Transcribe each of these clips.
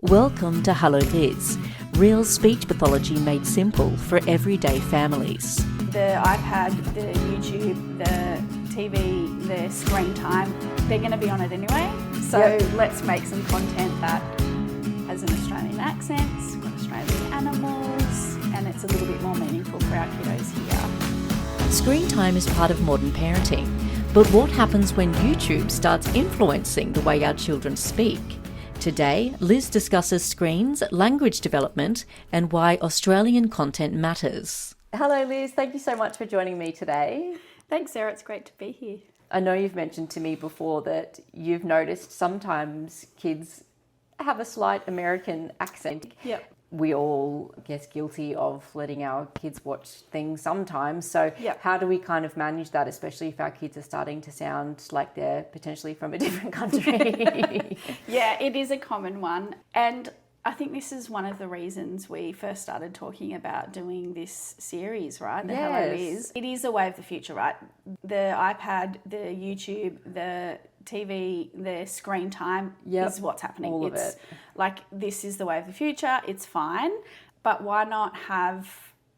Welcome to Hello Liz, real speech pathology made simple for everyday families. The iPad, the YouTube, the TV, the screen time, they're going to be on it anyway. So Let's make some content that has an Australian accent, it's got Australian animals, and it's a little bit more meaningful for our kiddos here. Screen time is part of modern parenting, but what happens when YouTube starts influencing the way our children speak? Today, Liz discusses screens, language development, and why Australian content matters. Hello Liz, thank you so much for joining me today. Thanks Sarah, it's great to be here. I know you've mentioned to me before that you've noticed sometimes kids have a slight American accent. Yep. We all get guilty of letting our kids watch things sometimes. So how do we kind of manage that, especially if our kids are starting to sound like they're potentially from a different country? Yeah, it is a common one. And I think this is one of the reasons we first started talking about doing this series, right? The Hello Liz. It is a way of the future, right? The iPad, the YouTube, the TV, the screen time is what's happening. All of it. Like, this is the way of the future. It's fine. But why not have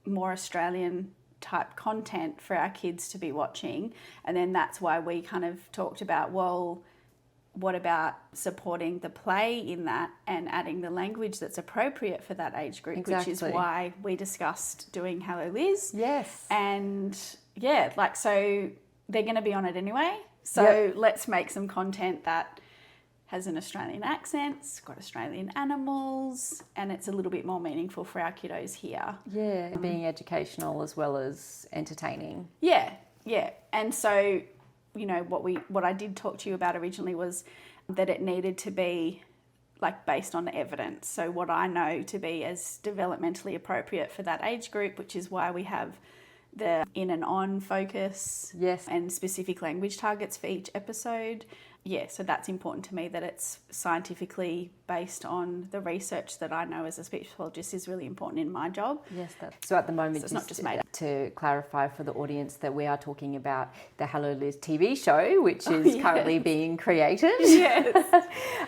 more Australian type content for our kids to be watching? And then that's why we kind of talked about, well, what about supporting the play in that and adding the language that's appropriate for that age group, which is why we discussed doing Hello Liz. Yes. And so they're going to be on it anyway. So let's make some content that has an Australian accent, it's got Australian animals, and it's a little bit more meaningful for our kiddos here. Yeah, being educational as well as entertaining. Yeah. And so, you know, what I did talk to you about originally was that it needed to be like based on evidence. So what I know to be as developmentally appropriate for that age group, which is why we have the in and on focus and specific language targets for each episode. Yeah, so that's important to me, that it's scientifically based on the research that I know as a speech pathologist is really important in my job. Yes, so at the moment, so it's not just made up. To clarify for the audience that we are talking about the Hello Liz TV show, which is currently being created. Yes.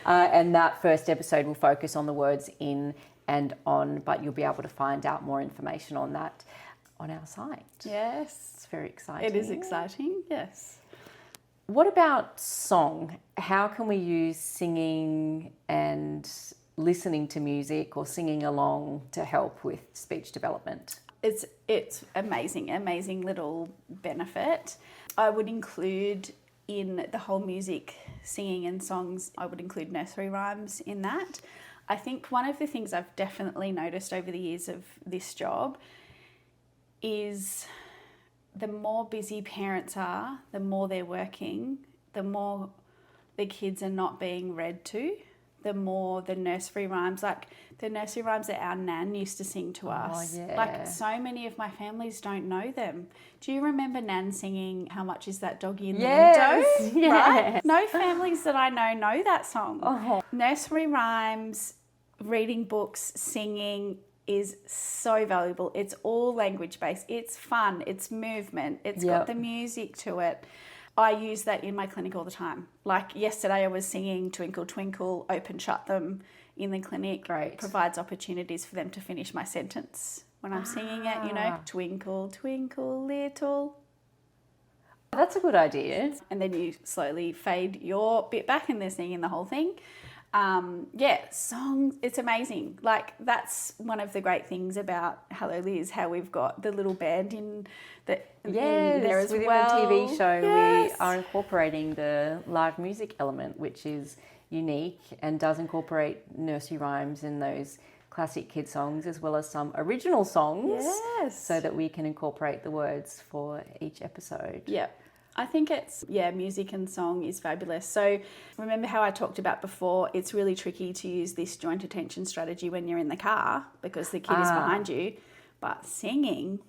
And that first episode will focus on the words in and on, but you'll be able to find out more information on that on our site. Yes. It's very exciting. It is exciting, yes. What about song? How can we use singing and listening to music or singing along to help with speech development? It's amazing little benefit. I would include in the whole music, singing and songs, I would include nursery rhymes in that. I think one of the things I've definitely noticed over the years of this job is the more busy parents are, the more they're working, the more the kids are not being read to, the more the nursery rhymes, like the nursery rhymes that our nan used to sing to us. Like, so many of my families don't know them. Do you remember nan singing How Much Is That Doggy in the Window? Yes. Right? No families that I know that song. Nursery rhymes, reading books, singing is so valuable. It's all language based. It's fun. It's movement. It's got the music to it. I use that in my clinic all the time. Like yesterday I was singing Twinkle Twinkle, Open Shut Them in the clinic. Great. Provides opportunities for them to finish my sentence when I'm singing it, you know, twinkle, twinkle, little. That's a good idea. And then you slowly fade your bit back and they're singing the whole thing. Songs, it's amazing. Like, that's one of the great things about Hello Liz, how we've got the little band in there as within well. the TV show, we are incorporating the live music element, which is unique and does incorporate nursery rhymes and those classic kid songs, as well as some original songs, so that we can incorporate the words for each episode. Yeah. I think music and song is fabulous. So remember how I talked about before, it's really tricky to use this joint attention strategy when you're in the car because the kid is behind you. But singing,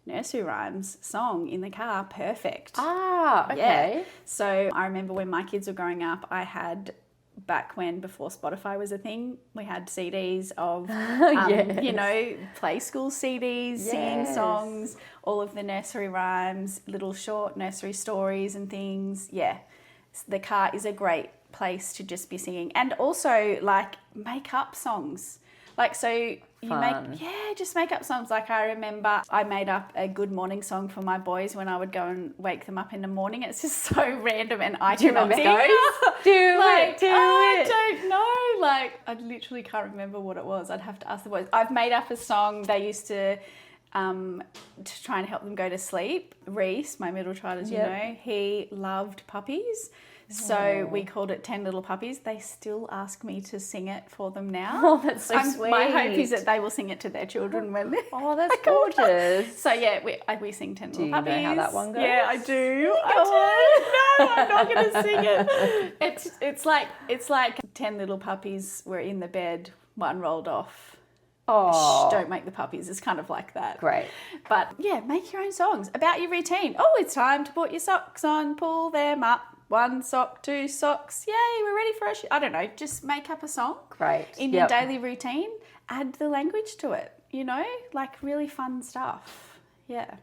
nursery rhymes, song in the car, perfect. Okay. Yeah. So I remember when my kids were growing up, I had, back when, before Spotify was a thing, we had CDs of, you know, play school CDs, singing songs, all of the nursery rhymes, little short nursery stories and things. Yeah, the car is a great place to just be singing. And also, like, make up songs. Like, so you Fun. just make up songs. Like, I remember I made up a good morning song for my boys when I would go and wake them up in the morning. It's just so random, and I Do you remember those? Do it. I don't know. Like, I literally can't remember what it was. I'd have to ask the boys. I've made up a song they used to try and help them go to sleep. Reese, my middle child, as you know, he loved puppies. So we called it 10 Little Puppies. They still ask me to sing it for them now. Oh, that's so sweet. My hope is that they will sing it to their children when they're... Oh, that's gorgeous. So, yeah, we sing 10 Little Puppies. Do you know how that one goes? Yeah, I do. No, I'm not going to sing it. It's like 10 little puppies were in the bed, one rolled off. Oh. Shh, don't make the puppies. It's kind of like that. Great. But, yeah, make your own songs about your routine. Oh, it's time to put your socks on, pull them up. 1 sock, 2 socks. Yay, we're ready for I don't know, just make up a song. Great. In your daily routine. Add the language to it, you know? Like, really fun stuff. Yeah.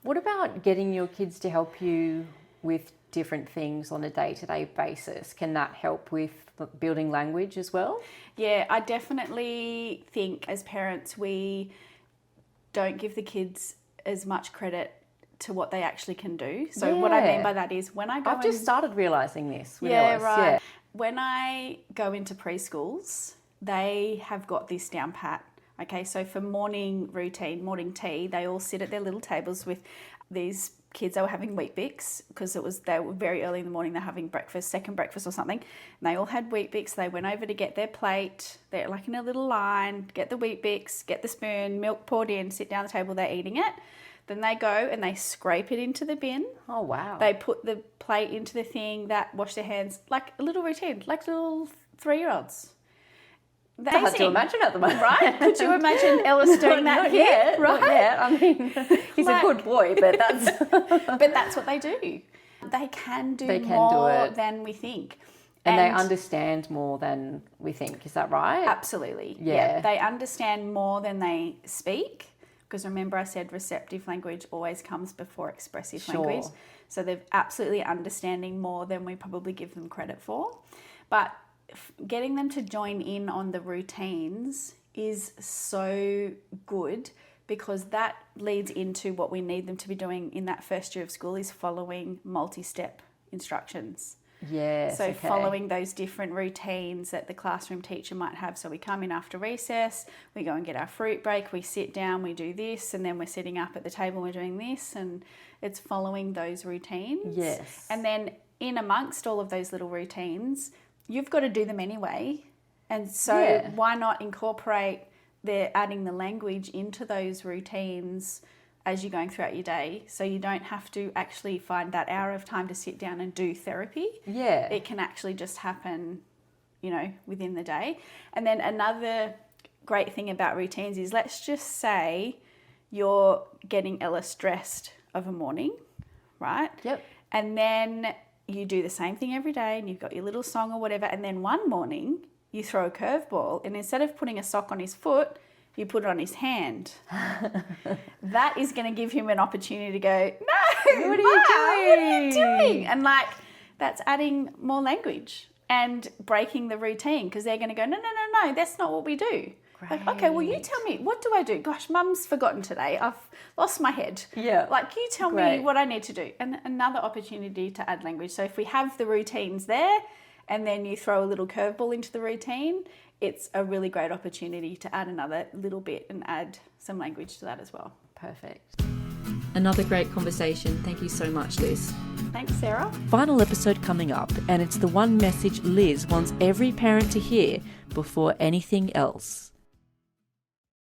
What about getting your kids to help you with different things on a day-to-day basis? Can that help with building language as well? Yeah, I definitely think as parents we don't give the kids as much credit to what they actually can do. So what I mean by that is when I go I've just started realising this with Ellis. Ellis. Right. Yeah. When I go into preschools, they have got this down pat. Okay, so for morning routine, morning tea, they all sit at their little tables with these kids. They were having Weet-Bix because they were very early in the morning. They're having breakfast, second breakfast or something. And they all had Weet-Bix. They went over to get their plate. They're like in a little line, get the Weet-Bix, get the spoon, milk poured in, sit down at the table, they're eating it. Then they go and they scrape it into the bin. Oh, wow. They put the plate into the thing, wash their hands, like a little routine, like little 3-year-olds. It's hard to imagine at the moment. Right? Could you imagine Ellis doing that here? Yeah, right? Yeah, I mean, he's a good boy, but that's... But that's what they do. They can do more than we think. And they understand more than we think. Is that right? Absolutely. Yeah. They understand more than they speak. Because remember I said receptive language always comes before expressive language. So they're absolutely understanding more than we probably give them credit for. But getting them to join in on the routines is so good because that leads into what we need them to be doing in that first year of school is following multi-step instructions. Yes. So following those different routines that the classroom teacher might have. So we come in after recess, we go and get our fruit break, we sit down, we do this, and then we're sitting up at the table, we're doing this, and it's following those routines. Yes. And then in amongst all of those little routines, you've got to do them anyway. And so why not incorporate adding the language into those routines as you're going throughout your day, so you don't have to actually find that hour of time to sit down and do therapy. Yeah. It can actually just happen, you know, within the day. And then another great thing about routines is, let's just say you're getting Ellis dressed of a morning, right? Yep. And then you do the same thing every day and you've got your little song or whatever, and then one morning you throw a curveball and instead of putting a sock on his foot, you put it on his hand. That is going to give him an opportunity to go, no, what are you doing? And like, that's adding more language and breaking the routine because they're going to go, no, that's not what we do. Great. Like, okay, well, you tell me, what do I do? Gosh, Mum's forgotten today. I've lost my head. Yeah. Like, you tell me what I need to do. And another opportunity to add language. So if we have the routines there and then you throw a little curveball into the routine, it's a really great opportunity to add another little bit and add some language to that as well. Perfect. Another great conversation. Thank you so much, Liz. Thanks, Sarah. Final episode coming up, and it's the one message Liz wants every parent to hear before anything else.